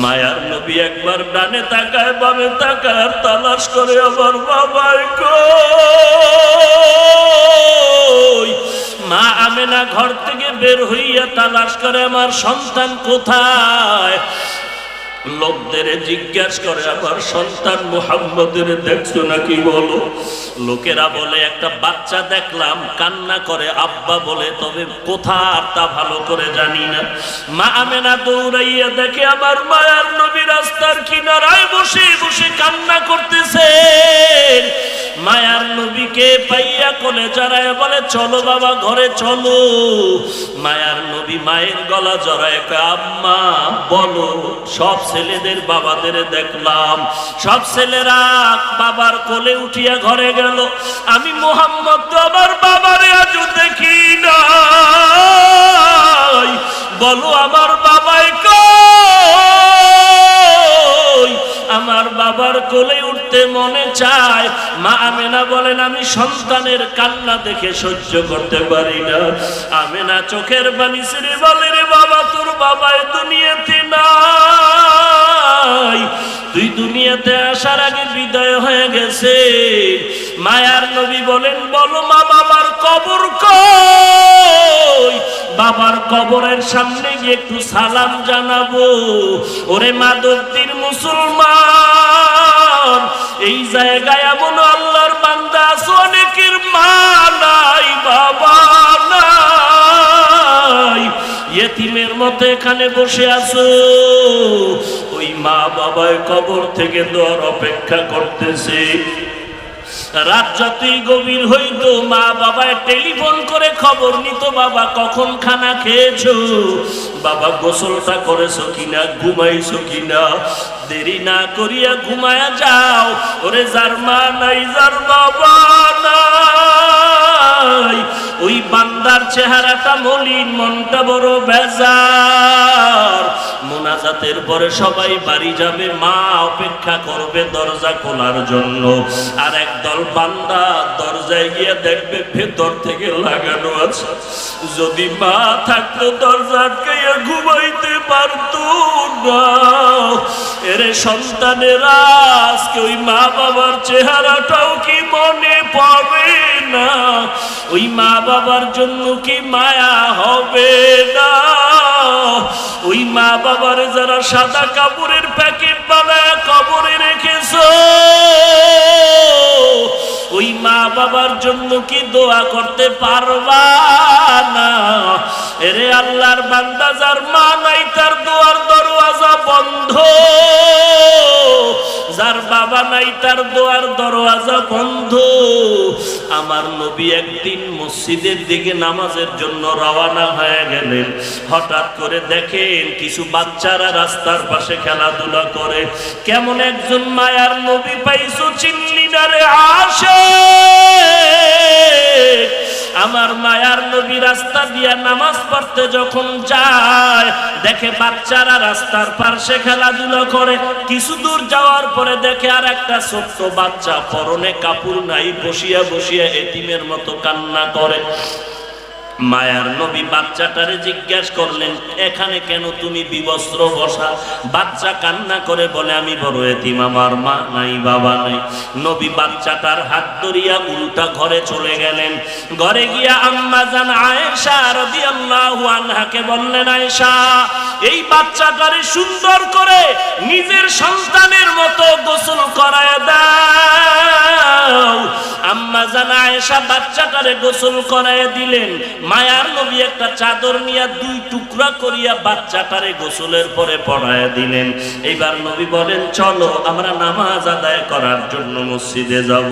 মায়ার নবী একবার ডানে তাকায় বামে তাকায় আর তালাশ করে আমার বাবার কই। মা আমেনা ঘর থেকে বের হইয়া তালাশ করে আমার সন্তান কোথায়। লোকদের জিজ্ঞাসা করে আমার সন্তান মুহাম্মদের দেখছো নাকি বলো। লোকেরা বলে একটা বাচ্চা দেখলাম কান্না করে আব্বা বলে, তবে কোথায় তা ভালো করে জানি না। মা আমেনা দৌড়াইয়া দেখে আমার মায়ার নবী রাস্তার কিনারায় বসে বসে কান্না করতেছে। মায়ার নবীকে পাইয়া কোলে জড়ায় বলে চলো বাবা ঘরে চলো। মায়ার নবী মায়ের গলা জড়ায় আম্মা বলো। সব ছেলেদের বাবাদের দেখলাম, সব ছেলেরা বাবার কোলে উঠিয়া ঘরে গেল, আমি মুহাম্মদ তো আমার বাবারে আজও দেখি নাই। বলো আমার বাবাই কই। আমার বাবার কোলে উঠতে মনে চায়। মা আমেনা বলেন আমি সন্তানের কান্না দেখে সহ্য করতে পারি না। আমেনা চোখের পানি ছেড়ে বলে রে বাবা তোর বাবাই দুনিয়াতে নাই, তুই দুনিয়াতে আসার আগে বিদায় হয়ে গেছে। মায়ার নবী বলেন বলো মা বাবার কবর কই। বাবার কবরের সামনে গিয়ে একটু সালাম জানাবো। ওরে মাদকদির মুসলমান, এই জায়গায় এমন আল্লাহর বান্দা আছে অনেকের মা নাই বাবা নাই, ইয়েতিমের মতো এখানে বসে আছো। ওই মা বাবায় কবর থেকে দোয়ার অপেক্ষা করতেছে। রাত যতই গভীর হইতো মা বাবায় টেলিফোন করে খবর নিত, বাবা কখন খানা খেয়েছো, বাবা গোসলটা করেছো কিনা, ঘুমাইছো কিনা। দেরি না করিয়া ঘুমায়া যাও। ওরে যার মা নাই যার বাবা নাই, ওই বান্দার চেহারাটা মলিন, মনটা বড় বেজার। মোনাজাতের পরে সবাই বাড়ি যাবে, মা অপেক্ষা করবে দরজা খোলার জন্য। আর একদল বান্দা দরজায় গিয়ে দেখবে ভেতর থেকে লাগানো আছে। যদি মা থাকতো দরজা আটকাইয়া ঘুমাইতে পারতো না। এরে সন্তানেরা আজকে ওই মা বাবার চেহারাটাও কি মনে পড়ে না? ওই মা বাবার জন্য কি মায়া হবে না? ওই মা বাবার যারা সাদা কাপড়ের প্যাকেট বানায় কবরে রেখেছো, ওই মা বাবার জন্য কি দোয়া করতে পারবা না? এরে আল্লাহর বান্দা যার মা নাই তার দোয়ার দরওয়াজা বন্ধ, যার বাবা নাই তার দোয়ার দরওয়াজা বন্ধ। আমার নবী একদিন মসজিদের দিকে নামাজের জন্য রওনা হয়ে গেলেন। হঠাৎ করে দেখেন কিছু বাচ্চারা রাস্তার পাশে খেলাধুলা করে। কেমন একজন মায়ার নবী পাইছো চিনলি না রে আশিক। আমার মায়ার নবী রাস্তা দিয়া নামাজ পড়তে যখন যায় দেখে বাচ্চারা রাস্তার পাশে খেলাধুলা করে। কিছু দূর যাওয়ার পরে দেখে আর একটা ছোট্ট বাচ্চা পরনে কাপড় নাই বসিয়া বসিয়া এতিমের মতো কান্না করে। মায়ার নবী বাচ্চাটারে জিজ্ঞাসা করলেন এখানে কেন তুমি বিবস্ত্র বসা? বাচ্চা কান্না করে বলে আমি বড় এতিম, আমার মা নাই বাবা নাই। নবী বাচ্চাটার হাত ধরিয়া উল্টা ঘরে চলে গেলেন। ঘরে গিয়া আম্মা জান আয়েশা রাদিয়াল্লাহু আনহাকে বললেন আয়েশা এই বাচ্চাটারে সুন্দর করে নিজের সন্তানের মতো গোসল করায় দাও। আম্মা জান আয়েশা বাচ্চাটারে গোসল করায় দিলেন। মায়ার নবী একটা চাদর নিয়ে দুই টুকরা করিয়া বাচ্চাটারে গোসলের পরে পড়ায় দিলেন। এইবার নবী বলেন চলো আমরা নামাজ আদায় করার জন্য মসজিদে যাব।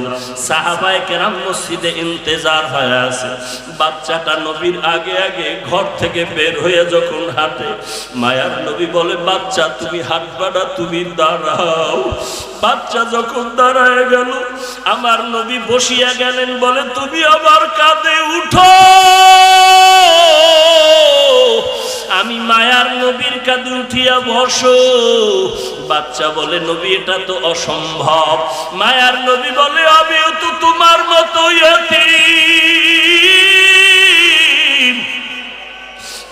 সাহাবায়ে কেরাম মসজিদে ইন্তেজার হয়ে আছে। বাচ্চাটা নবীর আগে আগে ঘর থেকে বের হয়ে যখন হাঁটে, মায়ার নবী বলে বাচ্চা তুমি হাঁটবা না, তুমি দাঁড়াও। বাচ্চা যখন দাঁড়ায় গেল আমার নবী বসিয়া গেলেন, বলে তুমি আমার কাঁধে উঠো। আমি মায়ার নবীর কাঁধে উঠিয়া বসো। বাচ্চা বলে নবী এটা তো অসম্ভব। মায়ার নবী বলে আমিও তো তোমার মতো ইয়তীম,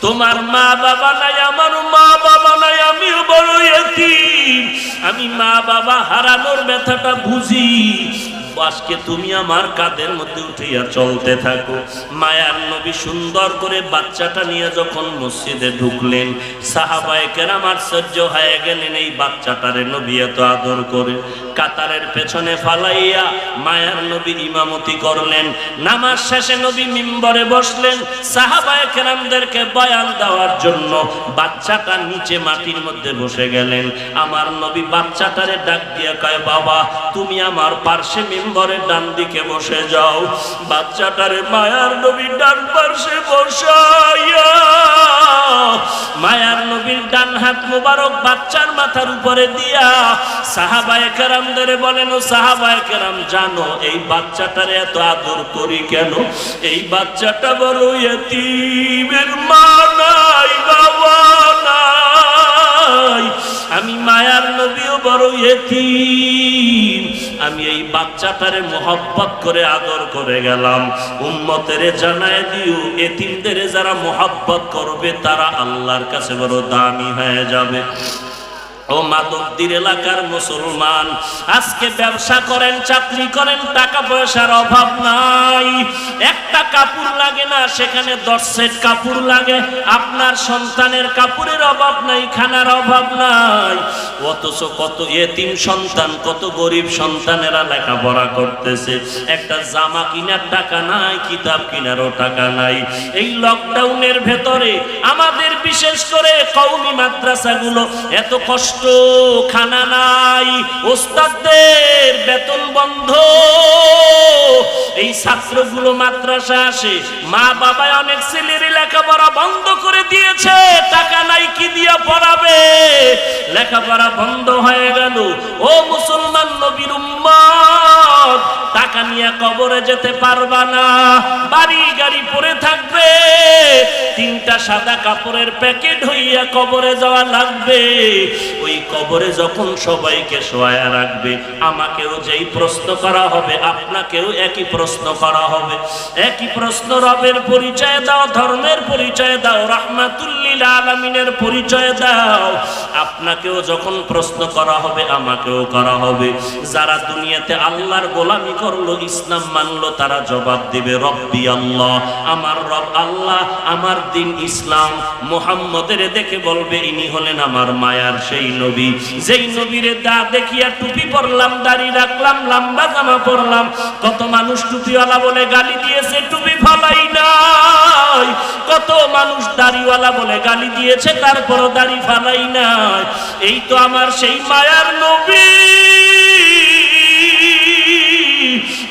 তোমার মা বাবা নাই, আমার মা বাবা নাই, আমিও বড় ইয়তীম। আমি মা বাবা হারানোর ব্যথাটা বুঝি। আজকে তুমি আমার কাঁধের মধ্যে উঠিয়া চলতে থাকো। মায়ার নবী সুন্দর করে বাচ্চাটা নিয়ে যখন মসজিদে ঢুকলেন, সাহাবায়ে কেরাম আশ্চর্য হয়ে গেলেন, এই বাচ্চাটারে নবী এত আদর করে। কাতারের পেছনে ফালাইয়া মায়ার নবী ইমামতি করলেন। নামাজ শেষে নবী মিম্বরে বসলেন, সাহাবায়ে কেরামদেরকে বয়ান দেওয়ার জন্য। বাচ্চাটা নিচে মাটির মধ্যে বসে গেলেন। আমার নবী বাচ্চাটারে ডাক দিয়ে কয়, বাবা তুমি আমার পার্শ্বে মিম্বরের ডান দিকে বসে যাও। বাচ্চাটারে মায়ার নবী ডান পার্শ্বে বসাইয়া মায়ার নবীর ডান হাত মোবারক বাচ্চার মাথার উপরে দিয়া সাহাবায়ে কেরামদের বলেন, ও সাহাবায়ে কেরাম জানো এই বাচ্চাটারে এত আদর করি কেন? এই বাচ্চাটা বড় ইতিমের মা নাই, বাবা নাই। আমি মায়ার নবীও বড় ইতিম। আমি এই বাচ্চাটারে মোহব্বত করে আদর করে গেলাম। উম্মতেরে জানায় দিও, এতিমদের যারা মোহব্বত করবে তারা আল্লাহর কাছে বড় দামি হয়ে যাবে। ও মাধবদীর এলাকার মুসলমান, আজকে ব্যবসা করেন, চাকরি করেন, টাকা পয়সার অভাব নাই, একটা কাপড় লাগে না, সেখানে 10 সেট কাপড় লাগে। আপনার সন্তানের কাপড়ের অভাব নাই, খানার অভাব নাই। অথচ কত এতিম সন্তান, কত গরিব সন্তানেরা লেখাপড়া করতেছে, একটা জামা কিনার টাকা নাই, কিতাব কিনারও টাকা নাই। এই লকডাউনের ভেতরে আমাদের বিশেষ করে কওমি মাদ্রাসাগুলো এত কষ্ট, খানা নাই, ওস্তাদদের বেতন বন্ধ। এই ছাত্রগুলো মাদ্রাসা আসে, মা বাবা অনেক ছেলের লেখাপড়া বন্ধ করে দিয়েছে, টাকা নাই কি দিয়া পড়াবে, লেখাপড়া বন্ধ হয়ে গেল। ও মুসলমান নবীর উম্মত, টাকা নিয়ে কবরে যেতে পারবা না, বাড়ি গাড়ি পড়ে থাকবে, 3টা সাদা কাপড়ের প্যাকেট হইয়া কবরে যাওয়া লাগবে। ওই কবরে যখন সবাইকে শোয়া রাখবে, আমাকেও যেই প্রশ্ন করা হবে, আপনাকেও একই প্রশ্ন করা হবে। একই প্রশ্ন, রবের পরিচয় দাও, ধর্মের পরিচয় দাও, রাহমাতুল লিল আলামিনের পরিচয় দাও। আপনাকেও যখন প্রশ্ন করা হবে, আমাকেও করা হবে। যারা দুনিয়াতে আল্লাহর গোলামি করলো, ইসলাম মানলো, তারা জবাব দিবে রব্বি আল্লাহ, আমার রব আল্লাহ, আমার দিন ইসলাম। মুহাম্মদের দেখে বলবে ইনি হলেন আমার মায়ার সেই নবী, যেই নবীরে দা দেখিয়া টুপি পরলাম, দাড়ি রাখলাম, লম্বা জামা পরলাম। কত মানুষ টুপিওয়ালা বলে গালি দিয়েছে, টুপি ফালাই নাই। কত মানুষ দাড়িওয়ালা বলে গালি দিয়েছে, তারপরও দাড়ি ফালাই নাই। এই তো আমার সেই মায়ার নবী।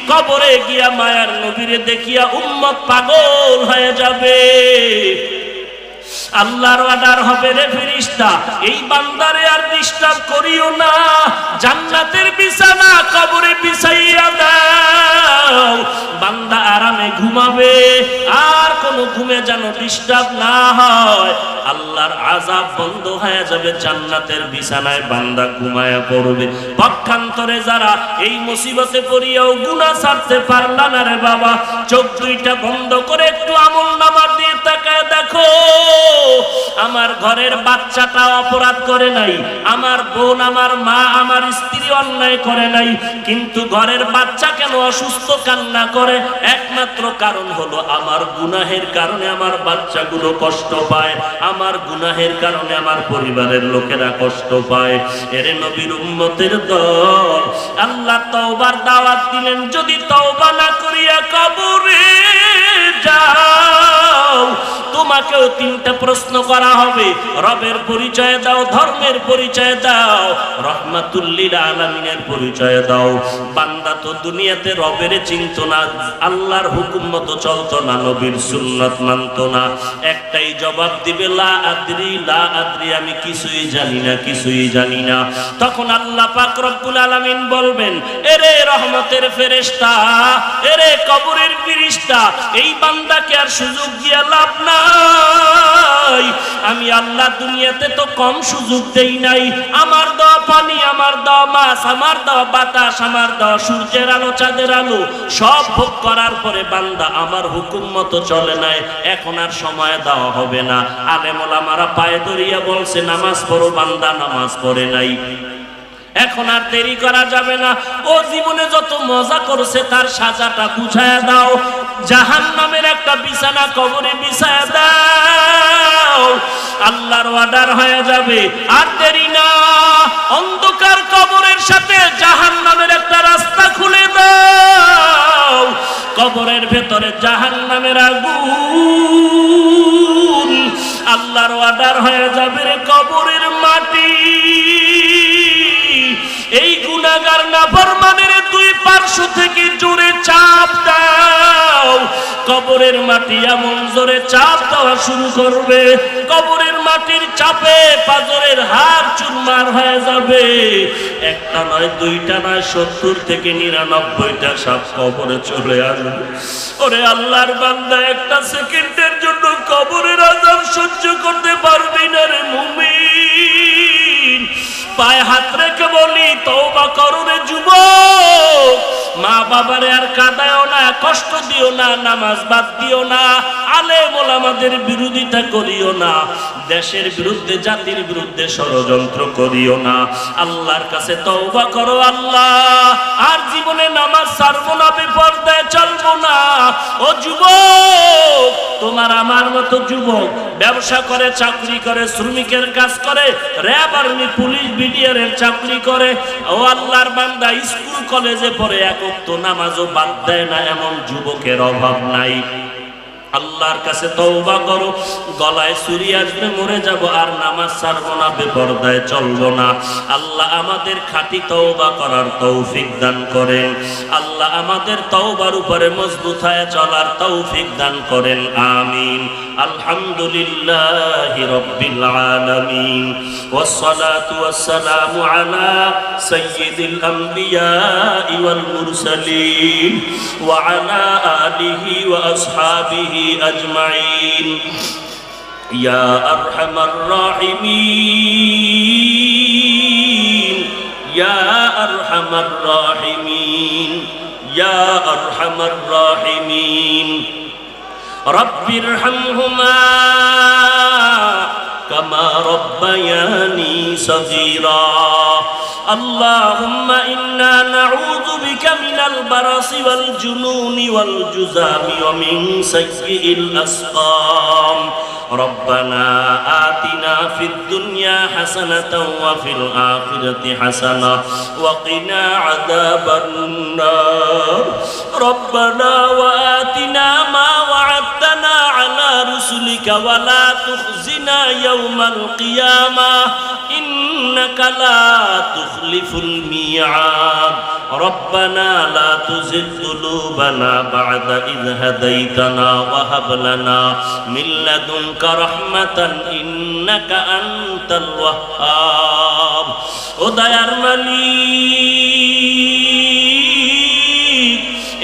কবরে গিয়া মায়ার নবীরে দেখিয়া উম্মত পাগল হয়ে যাবে। আল্লাহর অর্ডার হবে, রে ফেরেশতা এই বান্দারে আর ডিস্টার্ব করিও না, জান্নাতের বিছানা কবরে বিছাইয়া দাও, বান্দা আরামে ঘুমাবে, আর কোনো ঘুমে যেন ডিস্টার্ব না হয়। আল্লাহর আযাব বন্ধ হয়ে যাবে, জান্নাতের বিছানায় বান্দা ঘুমায়া পড়বে। পক্ষান্তরে যারা এই মুসিবতে পড়িয়াও গুনাহ ছাড়তে পারলা না রে বাবা, চোখ দুইটা বন্ধ করে একটু আমলনামার দিয়ে তাকায় দেখো, আমার ঘরের বাচ্চাটা অপরাধ করে নাই, আমার বোন, আমার মা, আমার স্ত্রী অন্যায় করে নাই, কিন্তু ঘরের বাচ্চা কেন অসুস্থ কান্না করে? একমাত্র কারণ হলো আমার গুনাহের কারণে আমার বাচ্চাগুলো কষ্ট পায়, আমার গুনাহের কারণে আমার পরিবারের লোকেরা কষ্ট পায়। এরে নবীর উম্মতের দল, আল্লাহ তওবার দাওয়াত দিলেন, যদি তওবা না করিয়া কবরে যাও, তোমাকেও 3টা প্রশ্ন করা হবে। রবের পরিচয় দাও, ধর্মের পরিচয় দাও, রাহমাতুল লিল আলামিনের পরিচয় দাও। বান্দা তো দুনিয়াতে রবের চিনতো না, আল্লাহর হুকুম মতো চলতো না, নবীর সুন্নাত মানতো না। একটাই জবাব দিবে, লা আদরি, লা আদরি, আমি কিছুই জানি না, কিছুই জানি না। তখন আল্লাহ পাক রব্বুল আলামিন বলবেন, এরে রহমতের ফেরেশতা, এরে কবরের ফেরেশতা, এই বান্দাকে আর সুযোগ দিয়া লাভ নাই। আমি আল্লাহ দুনিয়াতে তো কম সুযোগ দেই নাই। আমার দেওয়া পানি, আমার দেওয়া মাছ, আমার দেওয়া বাতাস, আমার দেওয়া সূর্যের আলো, চাঁদের আলো সব ভোগ করার পরে বান্দা আমার হুকুম মতো চলে নাই, এখন আর সময় দেওয়া হবে না। আলেম ওলামারা পায়ে ধরিয়া বলছে নামাজ পড়ো, বান্দা নামাজ পড়ে নাই। এখন আর দেরি করা যাবে না। ও জীবনে যত মজা করছে তার সাজাটা বুঝায়া দাও। জাহান্নামের একটা বিছানা কবরে বিছায়া দাও, আল্লাহর অর্ডার হয়ে যাবে। আর দেরি না, অন্ধকার কবরের সাথে জাহান্নামের একটা রাস্তা খুলে দাও। কবরের ভেতরে জাহান্নামের আগুন, আল্লাহর অর্ডার হয়ে যাবে রে কবরের মাটি। এই গুনাহগার নাফরমানের দুই পার্শ্ব থেকে জোরে চাপ দাও। কবরের মাটি এমন জোরে চাপ দেওয়া শুরু করবে, কবরের মাটির চাপে পাজরের হাড় চুরমার হয়ে যাবে। একটা নয়, দুইটা নয়, 70 থেকে 99টা সাপ কবরে চলে আসবে। ওরে আল্লাহর বান্দা, একটা সেকেন্ডের জন্য কবরের আযাব সহ্য করতে পারবি না রে মুমিন। পায়ে হাত রেখে বলি, তওবা করো রে যুবক। মা বাবারে আর কাঁদায়ও না, কষ্ট দিও না, নামাজ বাদ দিও না, আলেম ওলামাদের বিরোধিতা করিও না, দেশের বিরুদ্ধে জাতির বিরুদ্ধে ষড়যন্ত্র করিও না। আল্লাহর কাছে তওবা করো, আল্লাহ আর জীবনে নামাজ ছাড়বো না, বেপরদায় চলবো না। ও যুবক, তোমার আমার মতো যুবক ব্যবসা করে, চাকরি করে, শ্রমিকের কাজ করে, র্যাব আর্মি পুলিশ বিডিআরের চাকরি করে, ও আল্লাহর বান্দা স্কুল কলেজে পড়ে এক ওয়াক্ত নামাজও বাদ দেয় না, এমন যুবকের অভাব নাই। আল্লাহর কাছে তওবা করো। গলায় ছুরি আসবে, মরে যাব, আর নামাজ ছাড়বো না, বেপরদায় চলবো না। আল্লাহ আমাদের খাঁটি তওবা করার তৌফিক দান করেন। আল্লাহ আমাদের তওবার উপরে মজবুত হয়ে চলার তৌফিক দান করেন, আমিন। আলহামদুলিল্লাহি রাব্বিল আলামিন, ওয়াসসালাতু ওয়াসসালামু আলা সাইয়্যিদিল আমবিয়া ওয়াল মুরসালিন ওয়া আলা আলিহি ওয়া আসহাবিহি أجمعين يا أرحم الراحمين يا أرحم الراحمين يا أرحم الراحمين رب ارحمهما كما ربياني صغيرا اللهم إنا نعوذ بك من البرص والجنون والجذام ومن سيء الأسقام ربنا آتنا في الدنيا حسنة وفي الآخرة حسنة وقنا عذاب النار ربنا وآتنا ما وعدتنا على رسلك ولا تخزنا يوم القيامة إنك لا تخلف الميعاد ربنا لا تزغ قلوبنا بعد إذ هديتنا وهب لنا من لدنك رحمة إنك أنت الوهاب وديار মালিক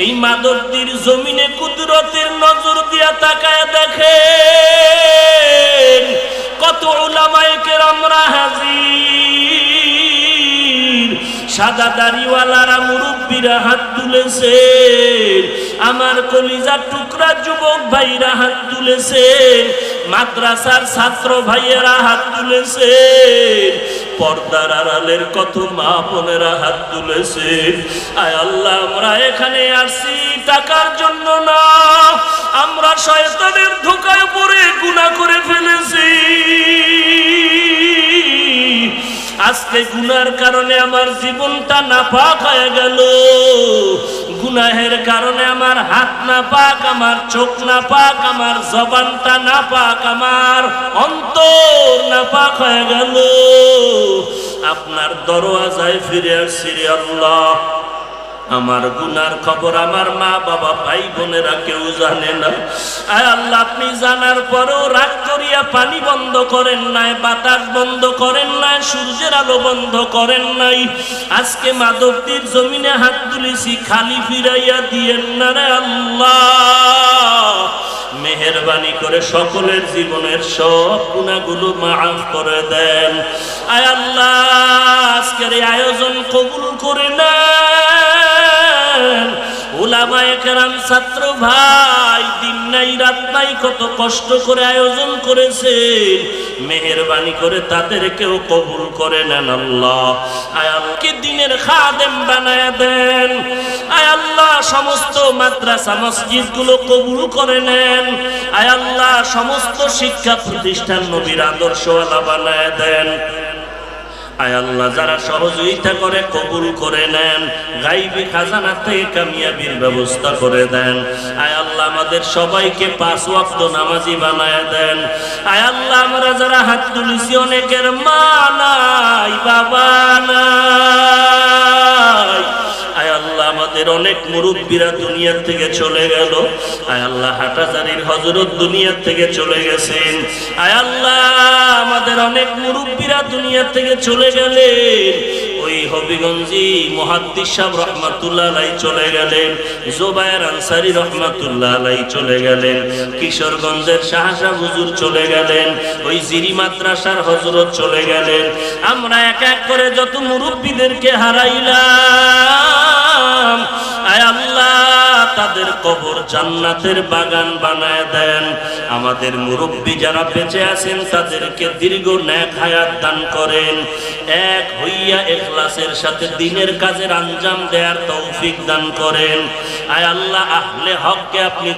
এই মাদরদির জমিনে কুদরতের নজর দিয়া তাকায় দেখেন কত উলামায়ে কেরামরা হাজির, সাদা দাড়িওয়ালারা মুরব্বীরা হাত তুলেছেন, আমার কলিজার টুকরা যুবক ভাইরা হাত তুলেছেন, মাদ্রাসার ছাত্র ভাইয়েরা হাত তুলেছেন, পর্দার আড়ালের কত মা বোনেরা হাত তুলেছেন। আয় আল্লাহ, আমরা এখানে আসি টাকার জন্য না, আমরা শয়তানের ধোঁকায় পড়ে গুনাহ করে ফেলেছি। আজকে গুনার কারণে আমার জীবনটা নাপাক হয়ে গেল, গুনাহের কারণে আমার হাত নাপাক, আমার চোখ নাপাক, আমার জবানটা নাপাক, আমার অন্তর নাপাক হয়ে গেল। আপনার দরওয়াজায় ফিরে আসছি রে আল্লাহ। আমার গুনার খবর আমার মা বাবা ভাই বোনেরা কেউ জানে না। আয় আল্লাহ, আপনি জানার পরেও রাগ করিয়া পানি বন্ধ করেন নাই, বাতাস বন্ধ করেন নাই, সূর্যের আলো বন্ধ করেন নাই। আজকে মাধবদীর জমিনে হাত তুলেছি, খালি ফিরাইয়া দিয়েন না রে আল্লাহ। মেহেরবানি করে সকলের জীবনের সব গুনাহগুলো মাফ করে দেন। আয় আল্লাহ, আজকের এই আয়োজন কবুল করে নেন। উলামায়ে কেরাম, ছাত্র ভাই, দিন নাই রাত নাই কত কষ্ট করে আয়োজন করেছেন, মেহেরবানি করে তাদেরকেও কবুল করে নেন আল্লাহ। আয় আল্লাহকে দিনের খাদেম বানায় দেন। আয় আল্লাহ সমস্ত মাদ্রাসা মসজিদ গুলো কবুল করে নেন। আয় আল্লাহ সমস্ত শিক্ষা প্রতিষ্ঠান নবীর আদর্শওয়ালা বানায় দেন। আয় আল্লাহ যারা সহযোগিতা করে কবুল করে নেন, গাইবি খাজানা থেকে কামিয়াবির ব্যবস্থা করে দেন। আয় আল্লাহ আমাদের সবাইকে 5 ওয়াক্ত নামাজি বানায় দেন। আয় আল্লাহ আমরা যারা হাত তুলেছি অনেকের মা নাই, বাবা নাই। আয় আল্লাহ আমাদের অনেক মুরব্বীরা দুনিয়ার থেকে চলে গেল। আয় আল্লাহ হাটাজারির হযরত দুনিয়ার থেকে চলে গেছেন। আয় আল্লাহ আমাদের অনেক মুরব্বীরা দুনিয়ার থেকে চলে গেলেন। ওই হবিগঞ্জি মুহাদ্দিস সাহেব রহমাতুল্লাহ আলাইহি চলে গেলেন, জুবায়ের আনসারী রহমাতুল্লাহ আলাইহি চলে গেলেন, কিশোরগঞ্জের শাহজাহ হুজুর চলে গেলেন, ওই জিরি মাদ্রাসার হযরত চলে গেলেন। আমরা এক এক করে যত মুরব্বীদেরকে হারাইলাম, আয় আল্লাহ তাদের কবর জান্নাতের বাগান বানায় দেন। আমাদের মুরব্বী যারা বেঁচে আছেন তাদেরকে দীর্ঘ নেক হায়াত দান করেন। এক হইয়া ইখলাসের সাথে দ্বীনের কাজের আঞ্জাম দেওয়ার তৌফিক দান করেন। আয় আল্লাহ আহলে হককে আপনি